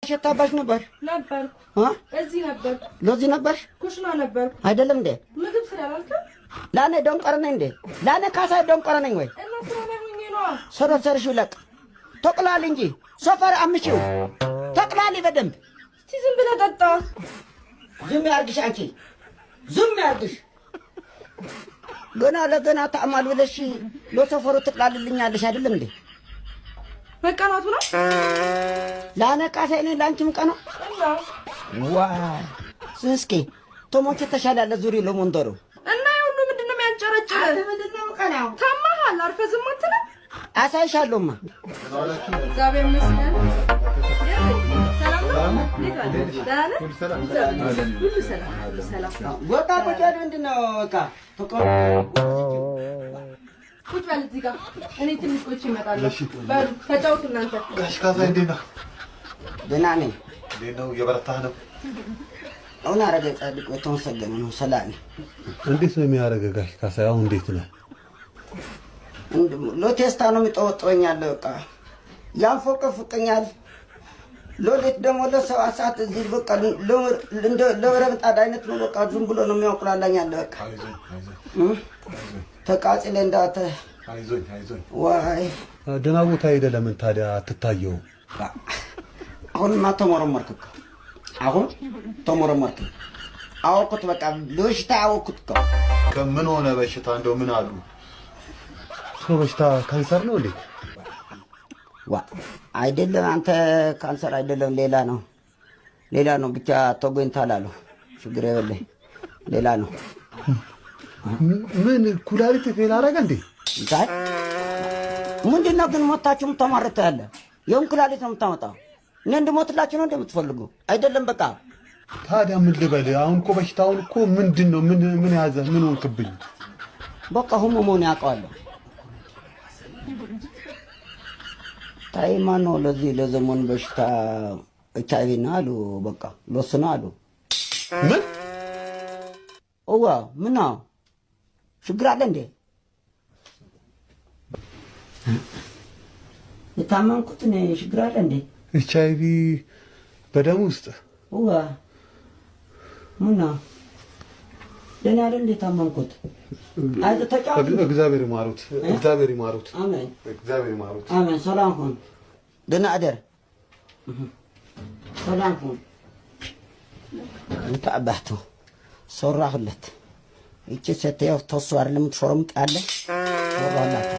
ተሸታባሽ ነበር እዚህ ነበር ለዚህ ነበር ኩሽና ነበር አይደለም እንዴ ምግብ ስላልከ ላኔ ደንቆረ ነኝ እንዴ ላኔ ካሳይ ደንቆረ ነኝ ወይ እና ስለሆነኝ ነው ሰርሽ ለቅ ተቅላል እንጂ ሰፈር አምጪው ተቅላል በደንብ እስቲ ዝም ብለህ ጠጣ ዝም ያርግሽ አንቺ ዝም ያርግሽ ገና ለገና ተአማል ብለሽ ለሰፈሩ ትቅላልልኛለሽ አይደለም እንዴ መቀናቱ ነው ላኔ ካሳይ ነኝ ላንቺም ቀና ዋ ስስኪ ቶሞች ተሻላለ ዙሪ ለሞንደሩ እና ይሁሉ ምንድነው የሚያንጨረጭር አንተ ምንድነው ቀናው ታማሃል አርፈ ዝም አትልም አሳይሻለሁማ እግዚአብሔር ይመስገን ሰላም ወጣ ቁጭ ምንድነው በቃ ቁጭ በል እዚህ ጋር እኔ ትንሽ ቆይቼ እመጣለሁ በሉ ተጫወቱ እናንተ ጋሽ ካሳይ እንዴት ነህ ደህና ነኝ እንዴት ነው እየበረታህ ነው አሁን አረገ ጻድቅ የተመሰገነ ነው ሰላም እንዴት ነው የሚያደርገው ጋሽ ካሳይ አሁን እንዴት ነው ሎቴስታ ነው የሚጠወጥወኛል በቃ ያንፎቀፍቀኛል ሎሌት ደግሞ ለሰው አሳት እዚህ በቃ ለወረብጣድ አይነት ነው በቃ ዝም ብሎ ነው የሚያውቁላላኛል በቃ ተቃጽለ እንዳተ አይዞኝ ዋይ ደህና ቦታ ሄደ ለምን ታዲያ አትታየው አሁንማ ተመረመርክ አሁን ተመረመርክ አውቁት በቃ ለሽታ አውቁት ከምን ሆነ በሽታ እንደው ምን አሉ በሽታ ካንሰር ነው እንዴ ዋ አይደለም አንተ ካንሰር አይደለም ሌላ ነው ብቻ ተጎኝታል አሉ ችግር የለም ሌላ ነው ምን ኩላሊት ፌል አደረገ እንዴ ታይ ምንድነው ግን ሞታችሁም ተማረተ ያለ የውን ኩላሊት ነው የምታመጣው እኔ እንድሞትላችሁ ነው እንደምትፈልጉ አይደለም በቃ ታዲያ ምን ልበል አሁን እኮ በሽታውን እኮ ምንድነው ምን ያዘ ምን ሆንክብኝ በቃ ህመሙን ያውቀዋለሁ ታይ ማነው ለዚህ ለዘመን በሽታ ኤችአይቪ ነው አሉ በቃ ለስና አሉ ምን ምን ነው ችግር አለ እንዴ የታመምኩት እኔ ችግር አለ እንዴ ኤችአይቪ በደም ውስጥ ምን ነው ደህና አይደል እንዴ ታመምኩት እግዚአብሔር ይማሩት አሜን ሰላም ሁን ደህና አደር ሰላም ሁን እንተ አባቱ ሰራሁለት እቺ ሴትዮ ተስዋር ለምትሾርም ጣለ ወራላ